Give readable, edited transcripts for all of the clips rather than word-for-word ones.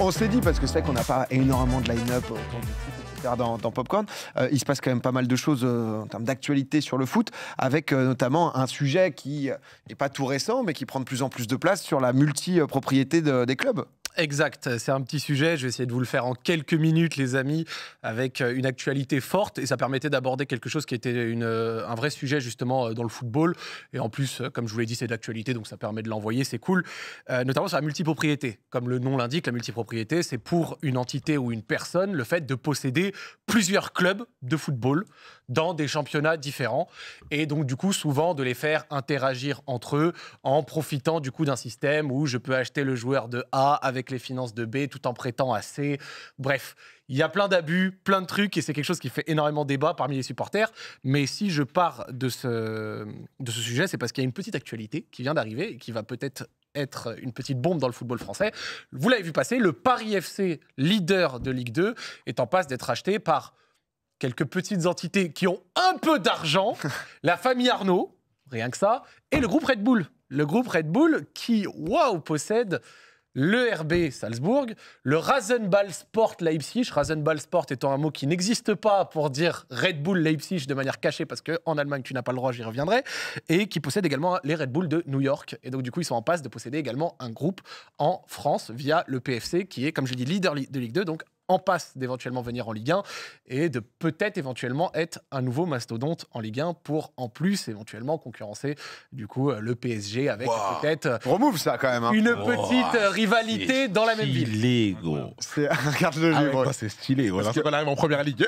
on s'est dit, parce que c'est vrai qu'on n'a pas énormément de line-up autour du foot, etc. dans Popcorn, il se passe quand même pas mal de choses en termes d'actualité sur le foot, avec notamment un sujet qui n'est pas tout récent, mais qui prend de plus en plus de place sur la multi-propriété des clubs. Exact, c'est un petit sujet, je vais essayer de vous le faire en quelques minutes les amis, avec une actualité forte, et ça permettait d'aborder quelque chose qui était un vrai sujet justement dans le football, et en plus comme je vous l'ai dit c'est de l'actualité, donc ça permet de l'envoyer, c'est cool, notamment sur la multipropriété. Comme le nom l'indique, la multipropriété c'est pour une entité ou une personne le fait de posséder plusieurs clubs de football dans des championnats différents, et donc du coup souvent de les faire interagir entre eux en profitant du coup d'un système où je peux acheter le joueur de A avec les finances de B tout en prêtant à C. Bref, il y a plein d'abus, plein de trucs, et c'est quelque chose qui fait énormément débat parmi les supporters. Mais si je pars de ce sujet, c'est parce qu'il y a une petite actualité qui vient d'arriver et qui va peut-être être une petite bombe dans le football français. Vous l'avez vu passer, le Paris FC, leader de Ligue 2, est en passe d'être acheté par quelques petites entités qui ont un peu d'argent, la famille Arnaud, rien que ça, et le groupe Red Bull. Le groupe Red Bull qui, possède le RB Salzbourg, le Rasenball Sport Leipzig, Rasenball Sport étant un mot qui n'existe pas pour dire Red Bull Leipzig de manière cachée, parce qu'en Allemagne, tu n'as pas le droit, j'y reviendrai, et qui possède également les Red Bull de New York. Et donc, du coup, ils sont en passe de posséder également un groupe en France via le PFC, qui est, comme j'ai dit, leader de Ligue 2, donc en passe d'éventuellement venir en Ligue 1 et de peut-être éventuellement être un nouveau mastodonte en Ligue 1 pour en plus éventuellement concurrencer du coup le PSG avec peut-être remove ça quand même, hein. Une petite rivalité dans la même ville. Stylé, gros. Regarde le livre. C'est stylé. Voilà, parce qu'on arrive en première ligue.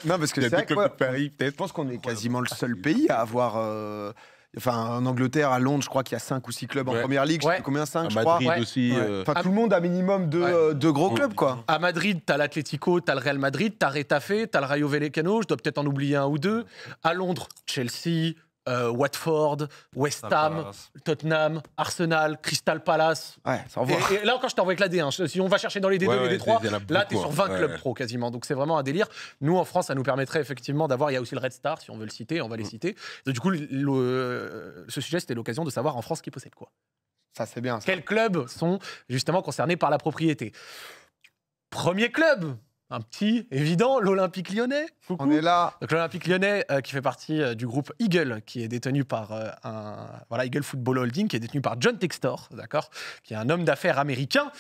Non, parce que c'est vrai que Paris, je pense qu'on est quasiment le seul pays à avoir. Enfin, en Angleterre, à Londres, je crois qu'il y a 5 ou 6 clubs en première ligue. Je sais plus combien, 5, je crois. Madrid aussi. Enfin, tout le monde a minimum de gros clubs, quoi. À Madrid, t'as l'Atlético, t'as le Real Madrid, t'as Retafe, t'as le Rayo Vallecano, je dois peut-être en oublier un ou deux. À Londres, Chelsea, Watford, West Ham, Tottenham, Arsenal, Crystal Palace. Ouais, ça envoie. Et là encore, je t'envoie avec la D1. Si on va chercher dans les D2, les D3, là, t'es sur 20 clubs pro quasiment. Donc c'est vraiment un délire. Nous, en France, ça nous permettrait effectivement d'avoir. Il y a aussi le Red Star, si on veut le citer, on va les citer. Donc, du coup, ce sujet, c'était l'occasion de savoir en France qui possède quoi. Ça, c'est bien. Ça. Quels clubs sont justement concernés par la propriété? Premier club, un petit, évident, l'Olympique Lyonnais. Coucou. On est là. Donc l'Olympique Lyonnais, qui fait partie du groupe Eagle, qui est détenu par Eagle Football Holding, qui est détenu par John Textor, d'accord, qui est un homme d'affaires américain,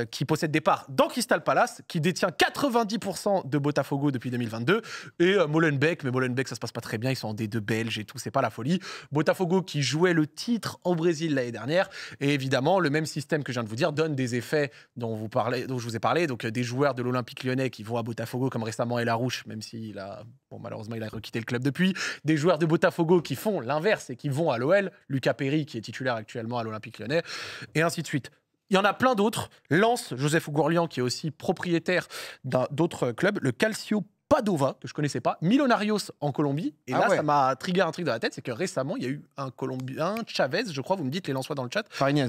qui possède des parts dans Crystal Palace, qui détient 90% de Botafogo depuis 2022, et Molenbeek, mais Molenbeek, ça se passe pas très bien, ils sont en D2 belge et tout, c'est pas la folie. Botafogo qui jouait le titre au Brésil l'année dernière, et évidemment, le même système que je viens de vous dire donne des effets dont je vous ai parlé, donc des joueurs de l'Olympique Lyonnais qui vont à Botafogo, comme récemment El Arouche, même s'il malheureusement, il a requitté le club depuis. Des joueurs de Botafogo qui font l'inverse et qui vont à l'OL. Lucas Perry, qui est titulaire actuellement à l'Olympique Lyonnais, et ainsi de suite. Il y en a plein d'autres. Lens, Joseph Gourlian, qui est aussi propriétaire d'autres clubs. Le Calcio Padova, que je connaissais pas, Millonarios en Colombie. Et là, ça m'a trigger un truc dans la tête, c'est que récemment, il y a eu un Colombien, Chavez, je crois, vous me dites les Lensois dans le chat. Farinez.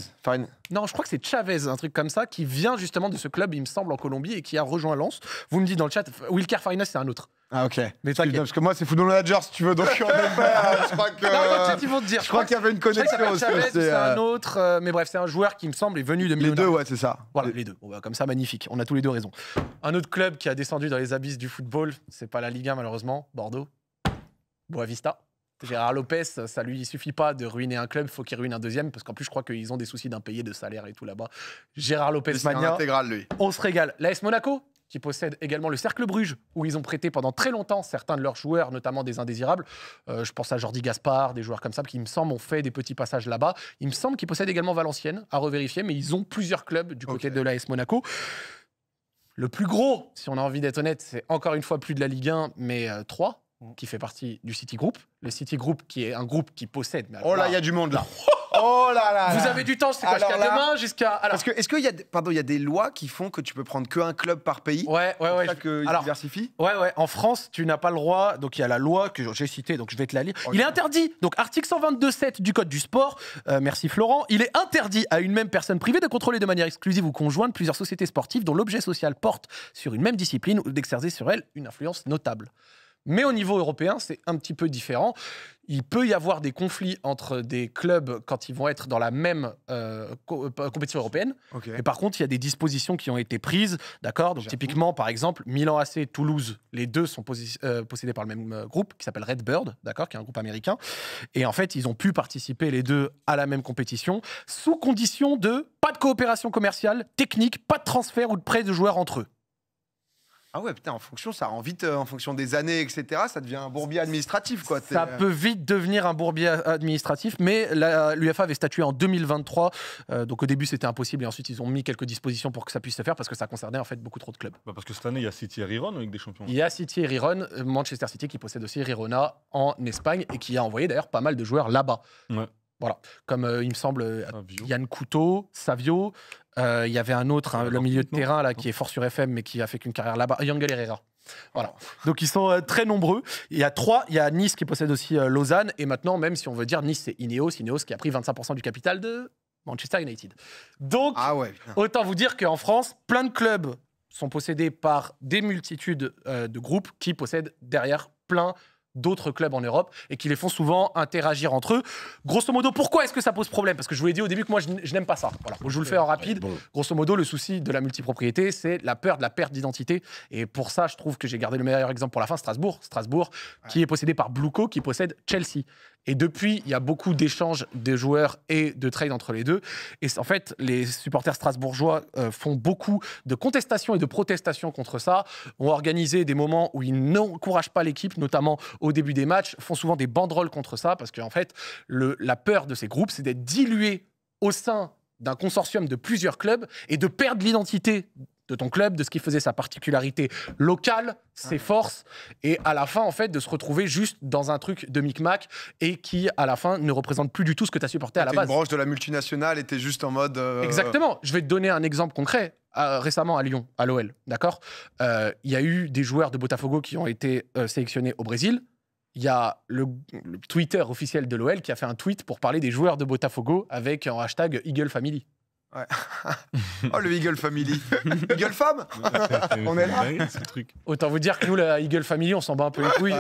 Non, je crois que c'est Chavez, un truc comme ça, qui vient justement de ce club, il me semble, en Colombie, et qui a rejoint Lens. Vous me dites dans le chat, Wilker Farinez, c'est un autre. Ah, ok. Mais parce que moi, c'est Football Manager, si tu veux, donc on est pas. Je crois que. Non, dans le chat, ils vont te dire. Je crois qu'il y avait une connexion aussi. Chavez, c'est un autre, mais bref, c'est un joueur qui me semble est venu de Millonarios. Les deux, ouais, c'est ça. Voilà, les deux. Comme ça, magnifique. On a tous les deux raison. Un autre club qui a descendu dans les abysses du football, c'est pas la Ligue 1 malheureusement, Bordeaux, Boavista. Gérard Lopez, ça lui suffit pas de ruiner un club, il faut qu'il ruine un deuxième, parce qu'en plus je crois qu'ils ont des soucis d'impayés de salaire et tout là-bas. Gérard Lopez, mania, intégral lui. On se régale. L'AS Monaco, qui possède également le Cercle Bruges, où ils ont prêté pendant très longtemps certains de leurs joueurs, notamment des indésirables. Je pense à Jordi Gaspard, des joueurs comme ça, qui, il me semble, ont fait des petits passages là-bas. Il me semble qu'ils possèdent également Valenciennes, à revérifier, mais ils ont plusieurs clubs du côté de l'AS Monaco. Le plus gros, si on a envie d'être honnête, c'est encore une fois plus de la Ligue 1, mais 3, qui fait partie du City Group. Le City Group, qui est un groupe qui possède... Mais alors, il y a du monde là. Oh là là. Vous avez du temps, c'est quoi, jusqu'à demain, jusqu'à... Parce que, est-ce qu'il y a, il y a des lois qui font que tu peux prendre qu'un club par pays? Ouais. Que alors, diversifie. Ouais. En France, tu n'as pas le droit. Donc il y a la loi que j'ai citée, donc je vais te la lire. Okay. Il est interdit. Donc article 122.7 du Code du sport. Merci Florent. Il est interdit à une même personne privée de contrôler de manière exclusive ou conjointe plusieurs sociétés sportives dont l'objet social porte sur une même discipline ou d'exercer sur elle une influence notable. Mais au niveau européen, c'est un petit peu différent. Il peut y avoir des conflits entre des clubs quand ils vont être dans la même compétition européenne. Ok. Mais par contre, il y a des dispositions qui ont été prises, d'accord. Donc typiquement, par exemple, Milan AC, Toulouse, les deux sont possédés par le même groupe qui s'appelle Redbird, d'accord, qui est un groupe américain. Et en fait, ils ont pu participer les deux à la même compétition sous condition de pas de coopération commerciale, technique, pas de transfert ou de prêt de joueurs entre eux. Ah ouais, putain, en fonction, ça rend vite, en fonction des années, etc., ça devient un bourbier administratif, quoi. Ça peut vite devenir un bourbier administratif, mais l'UEFA avait statué en 2023. Donc au début, c'était impossible et ensuite, ils ont mis quelques dispositions pour que ça puisse se faire parce que ça concernait en fait beaucoup trop de clubs. Parce que cette année, il y a City et Riron avec des champions. Il y a City et Riron, Manchester City qui possède aussi Girona en Espagne et qui a envoyé d'ailleurs pas mal de joueurs là-bas. Ouais. Voilà, comme il me semble, Savio. Yann Couteau, Savio. Il y avait un autre, le milieu de terrain là, qui est fort sur FM, mais qui a fait qu'une carrière là-bas, Yangel Herrera. Voilà. Donc ils sont très nombreux. Il y a Nice qui possède aussi Lausanne, et maintenant, même si on veut dire Nice, c'est Ineos qui a pris 25% du capital de Manchester United. Donc, autant vous dire qu'en France, plein de clubs sont possédés par des multitudes de groupes qui possèdent derrière plein d'autres clubs en Europe et qui les font souvent interagir entre eux. Grosso modo, pourquoi est-ce que ça pose problème ? Parce que je vous l'ai dit au début que moi, je n'aime pas ça. Voilà. Je vous le fais en rapide. Grosso modo, le souci de la multipropriété, c'est la peur de la perte d'identité. Et pour ça, je trouve que j'ai gardé le meilleur exemple pour la fin, Strasbourg. Strasbourg, qui est possédé par Blueco, qui possède Chelsea. Et depuis, il y a beaucoup d'échanges de joueurs et de trades entre les deux. Et en fait, les supporters strasbourgeois font beaucoup de contestations et de protestations contre ça, ont organisé des moments où ils n'encouragent pas l'équipe, notamment au début des matchs, font souvent des banderoles contre ça, parce qu'en fait, la peur de ces groupes, c'est d'être dilués au sein d'un consortium de plusieurs clubs et de perdre l'identité de ton club, de ce qui faisait sa particularité locale, ses forces, et à la fin, en fait, de se retrouver juste dans un truc de micmac et qui, à la fin, ne représente plus du tout ce que tu as supporté à la base. Une branche de la multinationale était juste en mode... Exactement. Je vais te donner un exemple concret. Récemment à Lyon, à l'OL, d'accord ? Il y a eu des joueurs de Botafogo qui ont été sélectionnés au Brésil. Il y a le Twitter officiel de l'OL qui a fait un tweet pour parler des joueurs de Botafogo avec un hashtag Eagle Family. Ouais. Oh, le Eagle Family. Eagle Femme. On est là. Ce truc. Autant vous dire que nous, la Eagle Family, on s'en bat un peu les couilles.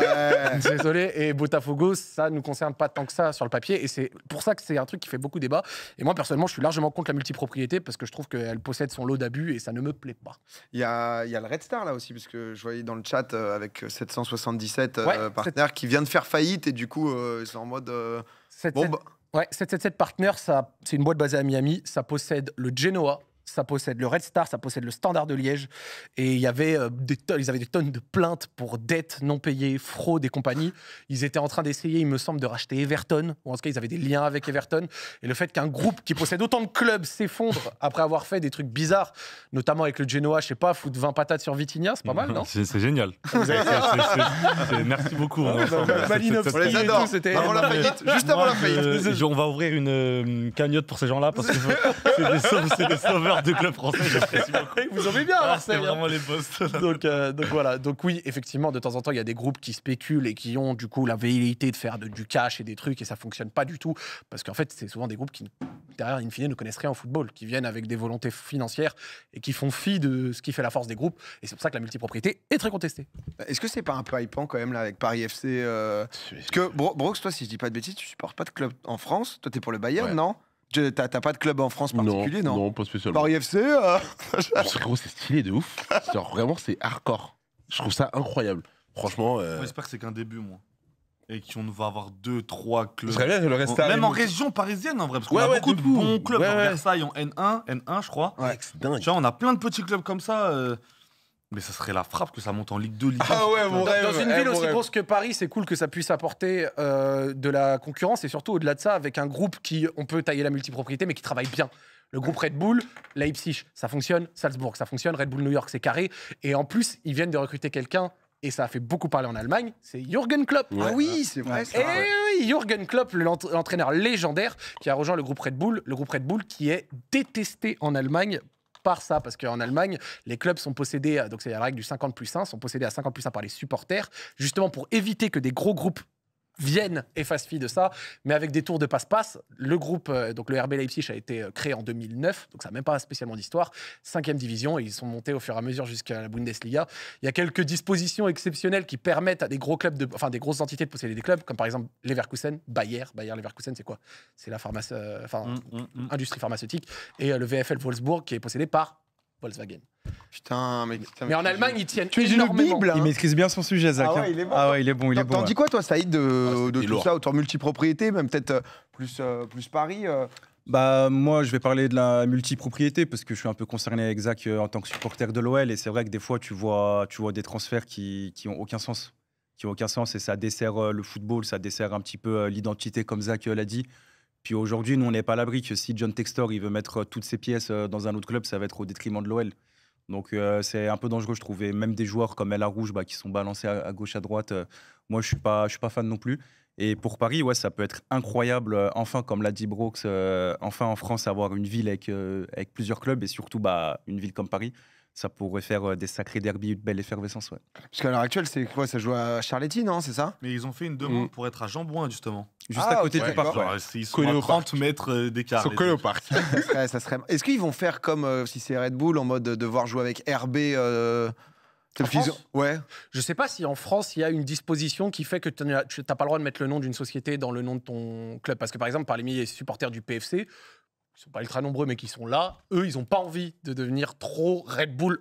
Désolé. Et Botafogo, ça ne nous concerne pas tant que ça sur le papier. Et c'est pour ça que c'est un truc qui fait beaucoup débat. Et moi, personnellement, je suis largement contre la multipropriété parce que je trouve qu'elle possède son lot d'abus et ça ne me plaît pas. Il y a le Red Star là aussi, parce que je voyais dans le chat avec 777 partenaires qui vient de faire faillite et du coup, c'est en mode. Ouais, 777 Partners, c'est une boîte basée à Miami. Ça possède le Genoa, ça possède le Red Star, ça possède le Standard de Liège. Et il y avait ils avaient des tonnes de plaintes pour dettes non payées, fraude et compagnie. Ils étaient en train d'essayer, il me semble, de racheter Everton. Ou en tout cas, ils avaient des liens avec Everton. Et le fait qu'un groupe qui possède autant de clubs s'effondre après avoir fait des trucs bizarres, notamment avec le Genoa, je sais pas, foutre 20 patates sur Vitinha, c'est pas mal, non ? C'est génial. Merci beaucoup. Malinovski et tout, c'était... Avant la faillite, juste avant la faillite. On va ouvrir une cagnotte pour ces gens-là parce que c'est des sauveurs de club français. J'apprécie beaucoup. Vous en avez bien, Marseille. C'est vraiment les postes. Donc voilà. Donc oui, effectivement, de temps en temps, il y a des groupes qui spéculent et qui ont du coup la velléité de faire du cash et des trucs et ça fonctionne pas du tout parce qu'en fait, c'est souvent des groupes qui, derrière, in fine, ne connaissent rien au football, qui viennent avec des volontés financières et qui font fi de ce qui fait la force des groupes. Et c'est pour ça que la multipropriété est très contestée. Est-ce que c'est pas un peu hypant quand même là avec Paris FC Parce que Brooks, toi, si je dis pas de bêtises, tu supportes pas de club en France. Toi, t'es pour le Bayern, non ? T'as pas de club en France particulier, non ? Non, pas spécialement. Paris FC Gros, c'est stylé de ouf. Genre, vraiment, c'est hardcore. Je trouve ça incroyable. Franchement. J'espère que c'est qu'un début, moi. Et qu'on va avoir 2-3 clubs. Ce serait bien que le reste même en région parisienne, en vrai. Parce qu'on a beaucoup de bons clubs. Versailles en N1, je crois. Ouais, c'est dingue. Tu vois, on a plein de petits clubs comme ça. Mais ça serait la frappe que ça monte en Ligue 2, Ligue 1. Ah ouais, mon rêve. Dans une ville aussi grosse que Paris, c'est cool que ça puisse apporter de la concurrence et surtout au-delà de ça, avec un groupe qui, on peut tailler la multipropriété, mais qui travaille bien. Le groupe Red Bull, Leipzig, ça fonctionne. Salzbourg, ça fonctionne. Red Bull New York, c'est carré. Et en plus, ils viennent de recruter quelqu'un, et ça a fait beaucoup parler en Allemagne, c'est Jürgen Klopp. Ah oui, c'est vrai. Et oui, Jürgen Klopp, l'entraîneur légendaire qui a rejoint le groupe Red Bull qui est détesté en Allemagne par ça, parce qu'en Allemagne, les clubs sont possédés, donc c'est la règle du 50+1, sont possédés à 50+1 par les supporters, justement pour éviter que des gros groupes Vienne et Fasfi de ça, mais avec des tours de passe-passe. Le groupe, donc le RB Leipzig a été créé en 2009, donc ça n'a même pas spécialement d'histoire. 5e division, et ils sont montés au fur et à mesure jusqu'à la Bundesliga. Il y a quelques dispositions exceptionnelles qui permettent à des gros clubs, des grosses entités de posséder des clubs, comme par exemple Leverkusen, Bayer Leverkusen, c'est quoi? C'est la industrie pharmaceutique, et le VfL Wolfsburg qui est possédé par Volkswagen. Putain, mais en Allemagne, ils tiennent tu es une énormément. bible, hein. Il maîtrise bien son sujet, Zach. Ah ouais, il est bon. Ah ouais, il est bon, il est bon. T'en dis quoi, toi, Saïd, de c'était tout lourd. ça, autour multipropriété, même peut-être plus Paris Bah, moi, je vais parler de la multipropriété parce que je suis un peu concerné avec Zach en tant que supporter de l'OL. Et c'est vrai que des fois, tu vois des transferts qui ont aucun sens. Et ça dessert le football, ça dessert un petit peu l'identité, comme Zach l'a dit. Puis aujourd'hui, nous, on n'est pas à l'abri que si John Textor il veut mettre toutes ses pièces dans un autre club, ça va être au détriment de l'OL. Donc c'est un peu dangereux, je trouve. Et même des joueurs comme El Arouche qui sont balancés à gauche, à droite, moi, je suis pas fan non plus. Et pour Paris, ouais, ça peut être incroyable, enfin, comme l'a dit Brooks, enfin en France, avoir une ville avec plusieurs clubs et surtout une ville comme Paris. Ça pourrait faire des sacrés derbies, une belle effervescence. Ouais. Parce qu'à l'heure actuelle, c'est quoi? Ça joue à Charletti, non? C'est ça? Mais ils ont fait une demande pour être à Jambouin, justement. Juste à côté du parc. Genre, ils sont Collés à au 30 mètres d'écart. Ils sont les collés deux. au parc. Ça serait... Est-ce qu'ils vont faire comme si c'est Red Bull, en mode devoir jouer avec RB En France Ouais. Je sais pas si en France, il y a une disposition qui fait que tu n'as pas le droit de mettre le nom d'une société dans le nom de ton club. Parce que, par exemple, parmi les supporters du PFC, ils sont pas ultra nombreux, mais qui sont là, eux, ils n'ont pas envie de devenir trop Red Bull.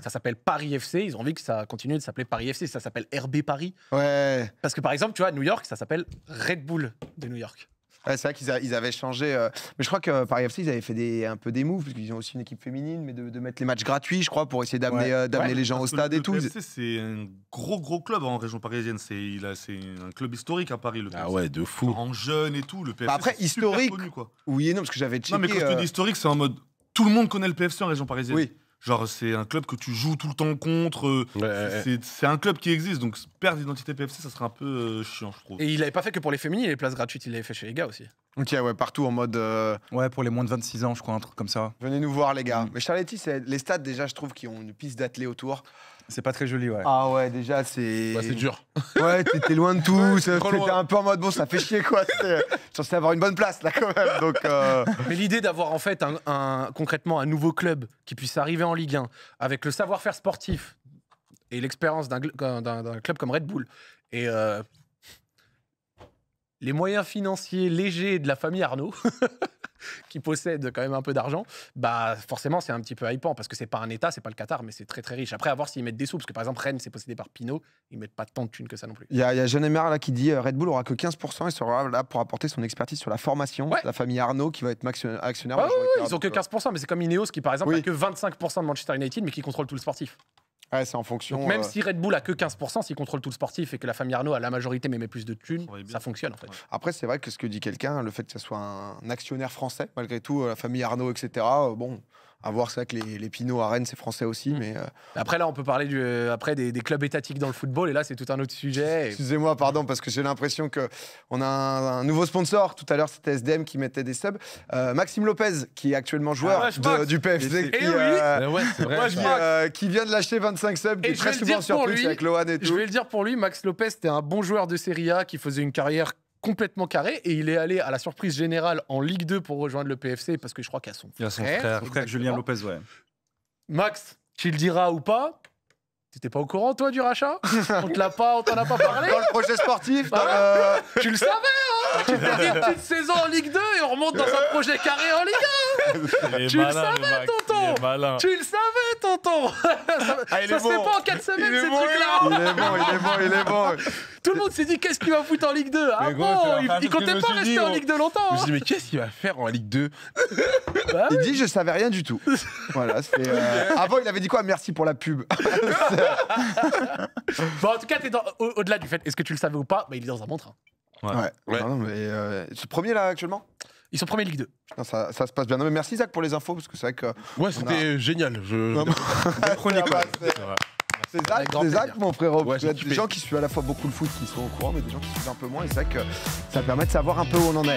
Ça s'appelle Paris FC, ils ont envie que ça continue de s'appeler Paris FC, ça s'appelle RB Paris. Ouais. Parce que, par exemple, tu vois, à New York, ça s'appelle Red Bull de New York. Ouais, c'est vrai qu'ils avaient changé. Mais je crois que Paris FC, ils avaient fait un peu des moves, parce qu'ils ont aussi une équipe féminine, mais de mettre les matchs gratuits, je crois, pour essayer d'amener les gens au Parce que stade et tout. Le PFC, c'est un gros club en région parisienne. C'est un club historique à Paris, le PFC. Ah ouais, de fou. En jeune et tout, le PFC. Bah après, c'est super historique. connu, quoi. Oui et non, parce que j'avais checké. Non, mais quand je te dis historique, c'est en mode tout le monde connaît le PFC en région parisienne. Oui. Genre, c'est un club que tu joues tout le temps contre. C'est un club qui existe, donc perdre l'identité PFC, ça serait un peu chiant, je trouve. Et il l'avait pas fait que pour les féminines, les places gratuites, il l'avait fait chez les gars aussi. Ok, ouais, partout en mode. Ouais, pour les moins de 26 ans, je crois, un truc comme ça. Venez nous voir, les gars. Mais Charletti, c'est les stades, déjà, je trouve, qui ont une piste d'athlée autour. C'est pas très joli, ouais. Ah ouais, déjà, c'est. Ouais, c'est dur. Ouais, t'es loin de tout. Ouais, C'était trop loin. un peu en mode, bon, ça fait chier, quoi. Je censé avoir une bonne place, là, quand même. Donc. Mais l'idée d'avoir en fait concrètement un nouveau club qui puisse arriver en Ligue 1 avec le savoir-faire sportif et l'expérience d'un club comme Red Bull et les moyens financiers légers de la famille Arnaud qui possède quand même un peu d'argent, bah forcément c'est un petit peu hypant parce que c'est pas un État, c'est pas le Qatar, mais c'est très très riche. Après, à voir s'ils mettent des sous, parce que par exemple Rennes c'est possédé par Pinot, ils mettent pas tant de thunes que ça non plus. Il y a Jeanne Emer là qui dit Red Bull aura que 15% et sera là pour apporter son expertise sur la formation. Ouais. La famille Arnaud qui va être actionnaire. Ah va jouer oui, avec ils ont que 15%, mais c'est comme Ineos qui par exemple Oui. a que 25% de Manchester United, mais qui contrôle tout le sportif. Ouais, c'est en fonction. Donc même si Red Bull a que 15%, s'il contrôle tout le sportif et que la famille Arnaud a la majorité mais met plus de thunes, Ça va bien. ça fonctionne en fait. Après, c'est vrai que ce que dit quelqu'un, le fait que ce soit un actionnaire français, malgré tout, la famille Arnaud, etc. Bon, à voir, c'est vrai que les Pinot à Rennes, c'est français aussi, mais. Après là, on peut parler après des clubs étatiques dans le football et là c'est tout un autre sujet. Excusez-moi, pardon, parce que j'ai l'impression qu'on a un nouveau sponsor. Tout à l'heure, c'était SDM qui mettait des subs. Maxime Lopez, qui est actuellement joueur Ah ouais, je pense. du PFC, Et qui, oui. Ouais, c'est vrai. Moi, je qui vient de lâcher 25 subs, qui Et est je très vais le souvent dire sur pour Twitch lui, avec Lohan et Je tout. vais le dire pour lui, Max Lopez, c'était un bon joueur de Serie A qui faisait une carrière complètement carrée et il est allé à la surprise générale en Ligue 2 pour rejoindre le PFC parce que je crois qu'il y a son Il y a son frère. frère. Frère Exactement. Julien Lopez, ouais. Max, tu le diras ou pas? T'étais pas au courant, toi, du rachat? On t'en a pas parlé? Dans le projet sportif, Tu le savais, hein? Tu fais des petites saisons en Ligue 2 et on remonte dans un projet carré en Ligue Tu le savais, tonton. Il est malin. 1. Tu le savais, tonton. Ça il se est fait bon. pas en 4 semaines, Il est ces bon, trucs-là. il est bon. Tout le monde s'est dit, qu'est-ce qu'il va foutre en Ligue 2? Ah Mais gros, bon, c'est la il comptait phrase pas que je me suis rester dit, en on- Ligue 2 longtemps. Je me hein. suis dit, mais qu'est-ce qu'il va faire en Ligue 2? Bah Il oui. dit je savais rien du tout. Voilà, c'est. Avant, il avait dit quoi? Merci pour la pub. Bon, en tout cas, au-delà du fait, est-ce que tu le savais ou pas? Bah, il est dans un bon train. Ouais. Ouais. Non, mais c'est premier là actuellement. Ils sont premiers Ligue 2. Putain, ça se passe bien. Non, mais merci Zach pour les infos parce que c'est vrai que. Ouais, c'était génial. Chronique, c'est Zach, Avec grand c'est Zach, plaisir. mon frérot. Ouais, Vous êtes j'ai des kiffé. gens qui suivent à la fois beaucoup le foot, qui sont au courant, mais des gens qui suivent un peu moins. Et c'est vrai que ça permet de savoir un peu où on en est.